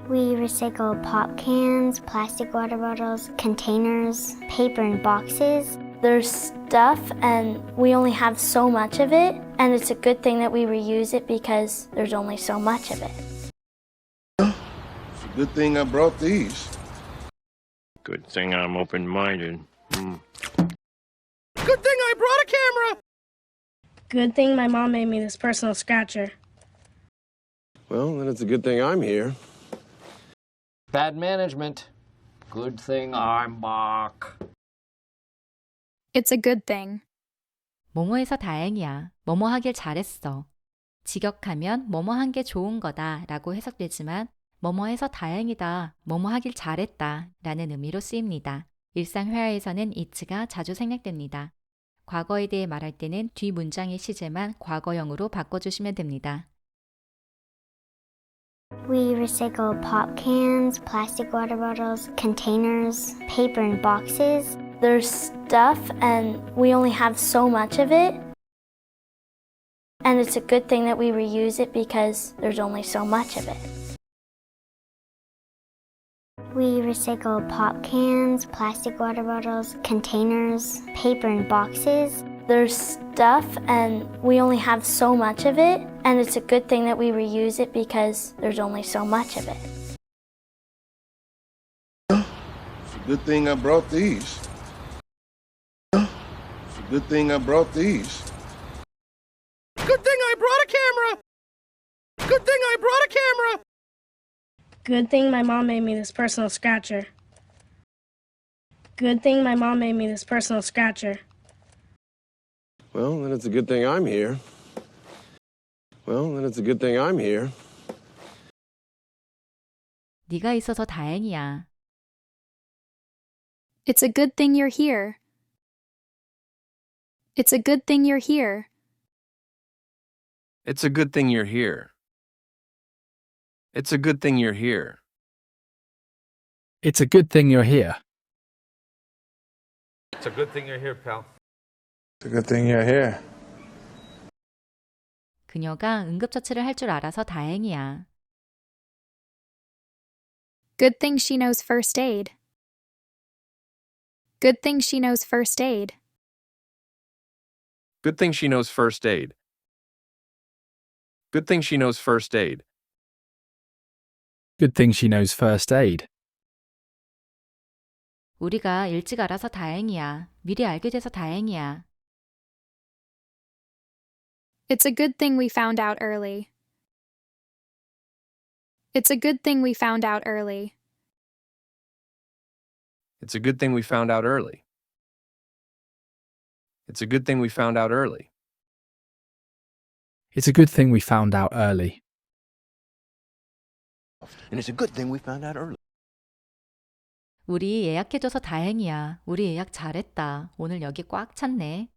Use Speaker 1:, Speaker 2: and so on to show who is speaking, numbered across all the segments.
Speaker 1: We recycle pop cans, plastic water bottles, containers, paper and boxes. There's stuff and we only have so much of it, and it's a good thing that we reuse it because there's only so much of it.
Speaker 2: It's a good thing I brought these.
Speaker 3: Good thing I'm open-minded.
Speaker 2: Good thing I brought a camera!
Speaker 4: Good thing my mom made me this personal scratcher.
Speaker 5: Well, then it's a good thing I'm here.
Speaker 6: Bad management. Good thing I'm back.
Speaker 7: It's a good thing.
Speaker 8: 뭐뭐해서 다행이야. 뭐뭐 하길 잘했어. 직역하면 뭐뭐 한 게 좋은 거다 라고 해석되지만 뭐뭐해서 다행이다, 뭐뭐 하길 잘했다 라는 의미로 쓰입니다. 일상 회화에서는 it가 자주 생략됩니다. 과거에 대해 말할 때는 뒤 문장의 시제만 과거형으로 바꿔주시면 됩니다.
Speaker 1: We recycle pop cans, plastic water bottles, containers, paper and boxes. There's stuff and we only have so much of it. And it's a good thing that we reuse it because there's only so much of it. We recycle pop cans, plastic water bottles, containers, paper and boxes. There's stuff and we only have so much of it, and it's a good thing that we reuse it because there's only so much of it.
Speaker 2: It's a good thing I brought these. It's a good thing I brought these. Good thing I brought a camera! Good thing I brought a camera!
Speaker 4: Good thing my mom made me this personal scratcher. Good thing my mom made me this personal scratcher.
Speaker 5: Well, then it's a good thing I'm here. Well, then it's a good thing I'm here.
Speaker 8: 네가 있어서 다행이야.
Speaker 7: It's a good thing you're here. It's a good thing you're here.
Speaker 9: It's a good thing you're here. It's a good thing you're here.
Speaker 10: It's a good thing you're here.
Speaker 11: It's a good thing you're here, pal.
Speaker 2: It's a good thing you're here.
Speaker 8: 그녀가 응급처치를 할 줄 알아서 다행이야.
Speaker 7: Good thing she knows first aid. Good thing she knows first aid.
Speaker 9: Good thing she knows first aid. Good thing she knows first aid.
Speaker 10: Good thing she knows first aid.
Speaker 8: 우리가 일찍 알아서 다행이야. 미리 알게 돼서 다행이야.
Speaker 7: It's a good thing we found out early. It's a good thing we found out early.
Speaker 9: It's a good thing we found out early. It's a good thing we found out early.
Speaker 10: It's a good thing we found out early.
Speaker 6: And it's a good thing we found out early.
Speaker 8: 우리 예약해줘서 다행이야. 우리 예약 잘했다. 오늘 여기 꽉 찼네.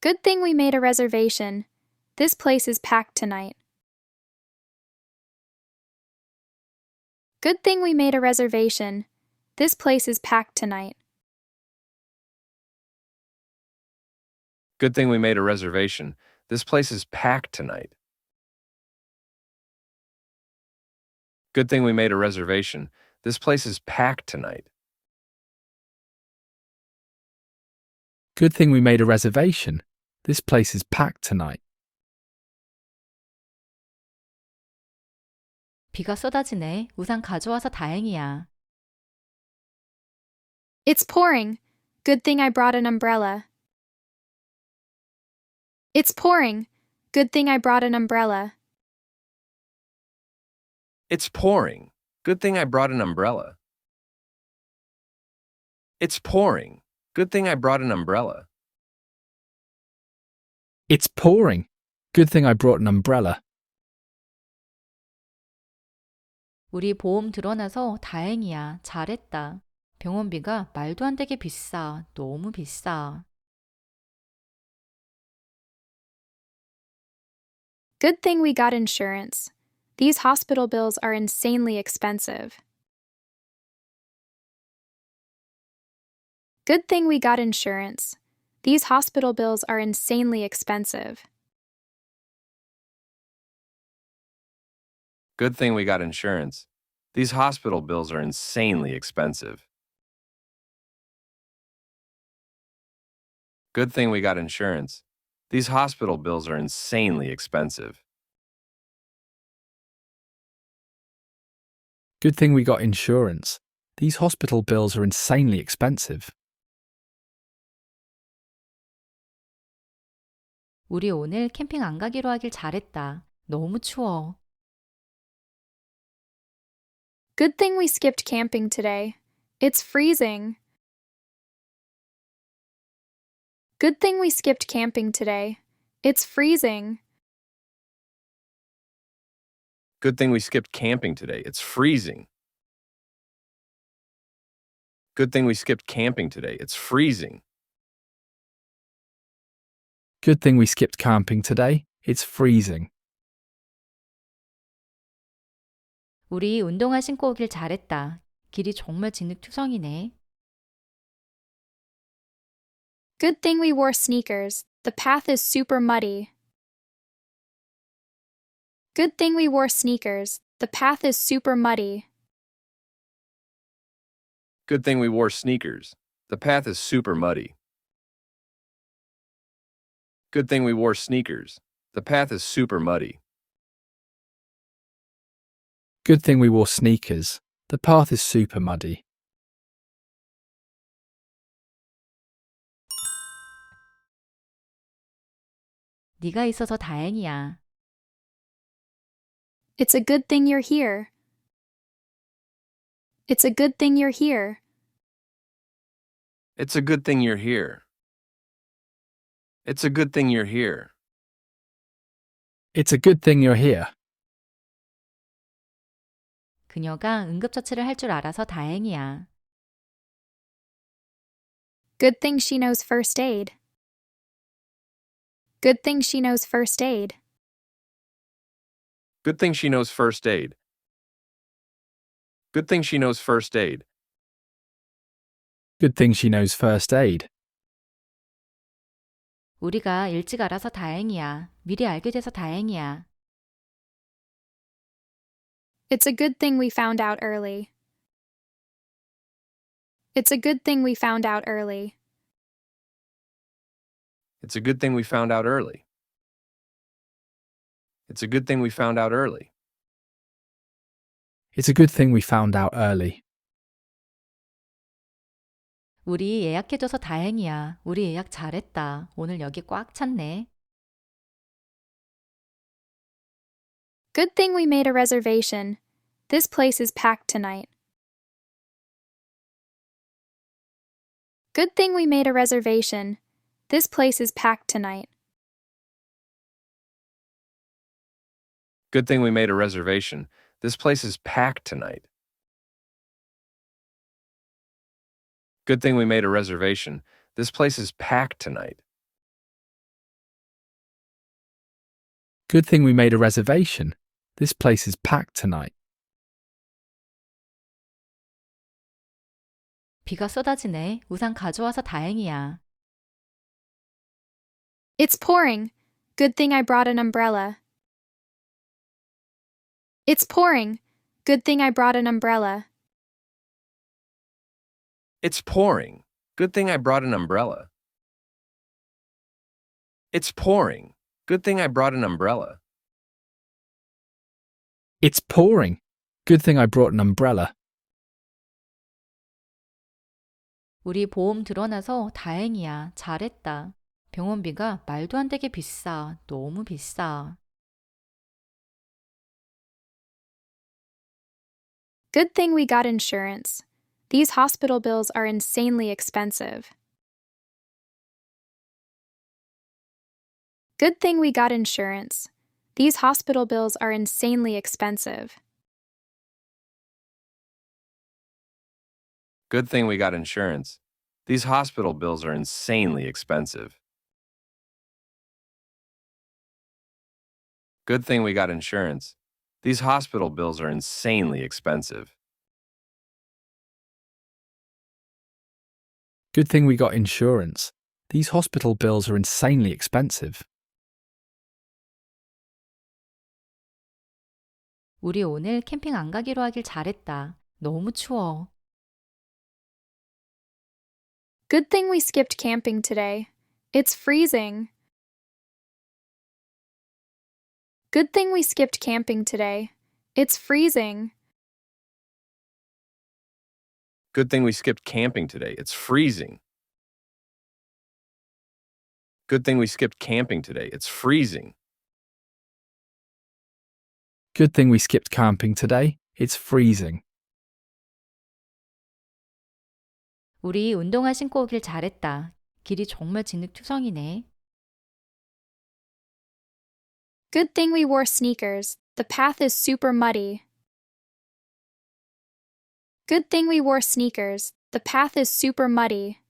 Speaker 7: Good thing we made a reservation. This place is packed tonight. Good thing we made a reservation. This place is packed tonight.
Speaker 9: Good thing we made a reservation. This place is packed tonight. Good thing we made a reservation. This place is packed tonight.
Speaker 10: Good thing we made a reservation. This place is packed tonight.
Speaker 8: 비가 쏟아지네. 우산 가져와서 다행이야.
Speaker 7: It's pouring. Good thing I brought an umbrella. It's pouring. Good thing I brought an umbrella.
Speaker 9: It's pouring. Good thing I brought an umbrella. It's pouring. Good thing I brought an umbrella.
Speaker 10: It's pouring. Good thing I brought an umbrella.
Speaker 8: 우리 보험 들어나서 다행이야. 잘했다. 병원비가 말도 안 되게 비싸. 너무 비싸.
Speaker 7: Good thing we got insurance. These hospital bills are insanely expensive. Good thing we got insurance. These hospital bills are insanely expensive.
Speaker 9: Good thing we got insurance. These hospital bills are insanely expensive. Good thing we got insurance. These hospital bills are insanely expensive.
Speaker 10: Good thing we got insurance. These hospital bills are insanely expensive.
Speaker 8: 우리 오늘 캠핑 안 가기로 하길 잘했다. 너무 추워.
Speaker 7: Good thing we skipped camping today. It's freezing. Good thing we skipped camping today. It's freezing.
Speaker 9: Good thing we skipped camping today. It's freezing. Good thing we skipped camping today. It's freezing.
Speaker 10: Good thing we skipped camping today. It's freezing.
Speaker 8: 우리 운동화 신고 오길 잘했다. 길이 정말 진흙투성이네.
Speaker 7: Good thing we wore sneakers. The path is super muddy. Good thing we wore sneakers. The path is super muddy.
Speaker 9: Good thing we wore sneakers. The path is super muddy. Good thing we wore sneakers. The path is super muddy.
Speaker 10: Good thing we wore sneakers. The path is super muddy.
Speaker 8: 네가 있어서 다행이야.
Speaker 7: It's a good thing you're here. It's a good thing you're here.
Speaker 9: It's a good thing you're here. It's a good thing you're here.
Speaker 10: It's a good thing you're here.
Speaker 8: 그녀가 응급처치를 할 줄 알아서 다행이야.
Speaker 7: Good thing she knows first aid. Good thing she knows first aid.
Speaker 9: Good thing she knows first aid. Good thing she knows first aid.
Speaker 10: Good thing she knows first aid.
Speaker 8: 우리가 일찍 알아서 다행이야. 미리 알게 돼서 다행이야.
Speaker 7: It's a good thing we found out early. It's a good thing we found out early.
Speaker 9: It's a good thing we found out early. It's a good thing we found out early.
Speaker 10: It's a good thing we found out early.
Speaker 8: 우리 예약해줘서 다행이야. 우리 예약 잘했다. 오늘 여기 꽉 찼네.
Speaker 7: Good thing we made a reservation. This place is packed tonight. Good thing we made a reservation. This place is packed tonight.
Speaker 9: Good thing we made a reservation. This place is packed tonight. Good thing we made a reservation. This place is packed tonight.
Speaker 10: Good thing we made a reservation. This place is packed tonight.
Speaker 8: 비가 쏟아지네. 우산 가져와서 다행이야.
Speaker 7: It's pouring. Good thing I brought an umbrella. It's pouring. Good thing I brought an umbrella.
Speaker 9: It's pouring. Good thing I brought an umbrella. It's pouring. Good thing I brought an umbrella.
Speaker 10: It's pouring. Good thing I brought an umbrella.
Speaker 8: 우리 보험 들어놔서 다행이야. 잘했다. 병원비가 말도 안 되게 비싸. 너무 비싸.
Speaker 7: Good thing we got insurance. These hospital bills are insanely expensive. Good thing we got insurance. These hospital bills are insanely expensive.
Speaker 9: Good thing we got insurance. These hospital bills are insanely expensive. Good thing we got insurance. These hospital bills are insanely expensive.
Speaker 10: Good thing we got insurance. These hospital bills are insanely expensive.
Speaker 8: 우리 오늘 캠핑 안 가기로 하길 잘했다. 너무 추워.
Speaker 7: Good thing we skipped camping today. It's freezing. Good thing we skipped camping today. It's freezing.
Speaker 9: Good thing we skipped camping today. It's freezing. Good thing we skipped camping today. It's freezing.
Speaker 10: Good thing we skipped camping today. It's freezing.
Speaker 8: 우리 운동화 신고 오길 잘했다. 길이 정말 진흙투성이네.
Speaker 7: Good thing we wore sneakers. The path is super muddy. Good thing we wore sneakers. The path is super muddy.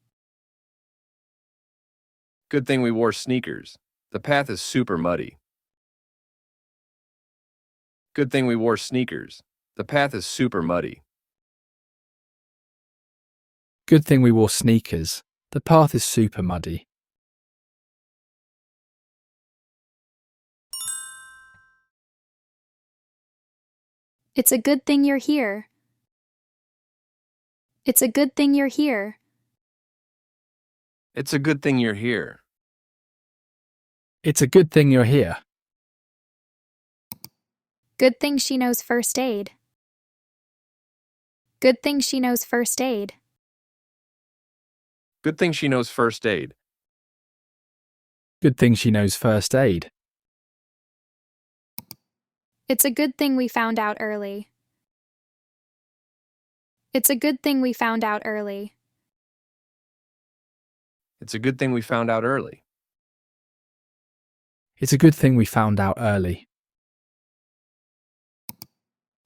Speaker 9: Good thing we wore sneakers. The path is super muddy. Good thing we wore sneakers. The path is super muddy.
Speaker 10: Good thing we wore sneakers. The path is super muddy.
Speaker 7: It's a good thing you're here. It's a good thing you're here.
Speaker 9: It's a good thing you're here.
Speaker 10: It's a good thing you're here.
Speaker 7: Good thing she knows first aid. Good thing she knows first aid.
Speaker 9: Good thing she knows first aid.
Speaker 10: Good thing she knows first aid.
Speaker 7: It's a good thing we found out early. It's a good thing we found out early.
Speaker 9: It's a good thing we found out early.
Speaker 10: It's a good thing we found out early.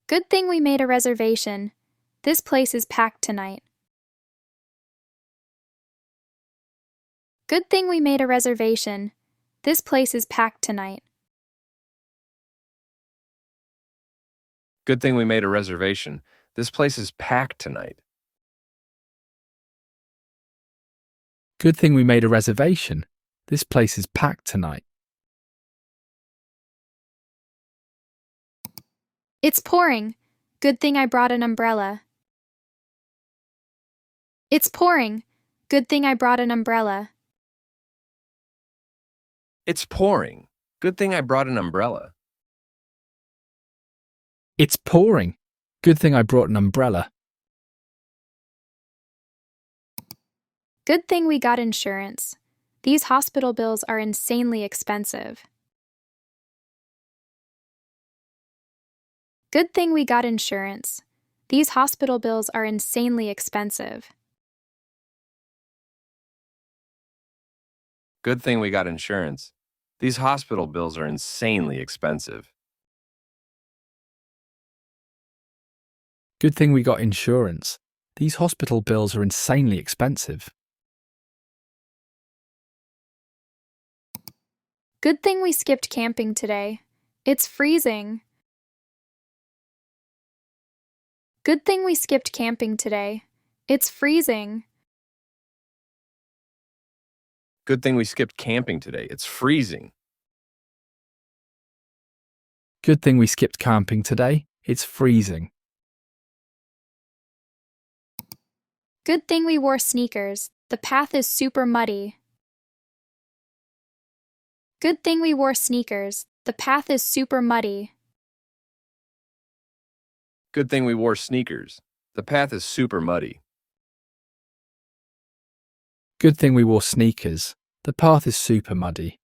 Speaker 7: Good thing we made a reservation. This place is packed tonight. Good thing we made a reservation. This place is packed tonight.
Speaker 9: Good thing we made a reservation. This place is packed tonight.
Speaker 10: Good thing we made a reservation. This place is packed tonight.
Speaker 7: It's pouring. Good thing I brought an umbrella. It's pouring. Good thing I brought an umbrella.
Speaker 9: It's pouring. Good thing I brought an umbrella.
Speaker 10: It's pouring. Good thing I brought an umbrella.
Speaker 7: Good thing we got insurance. These hospital bills are insanely expensive. Good thing we got insurance. These hospital bills are insanely expensive.
Speaker 9: Good thing we got insurance. These hospital bills are insanely expensive.
Speaker 10: Good thing we got insurance. These hospital bills are insanely expensive.
Speaker 7: Good thing we skipped camping today. It's freezing. Good thing we skipped camping today. It's freezing.
Speaker 9: Good thing we skipped camping today. It's freezing.
Speaker 10: Good thing we skipped camping today. It's freezing.
Speaker 7: Good thing we wore sneakers. The path is super muddy. Good thing we wore sneakers. The path is super muddy.
Speaker 9: Good thing we wore sneakers. The path is super muddy.
Speaker 10: Good thing we wore sneakers. The path is super muddy.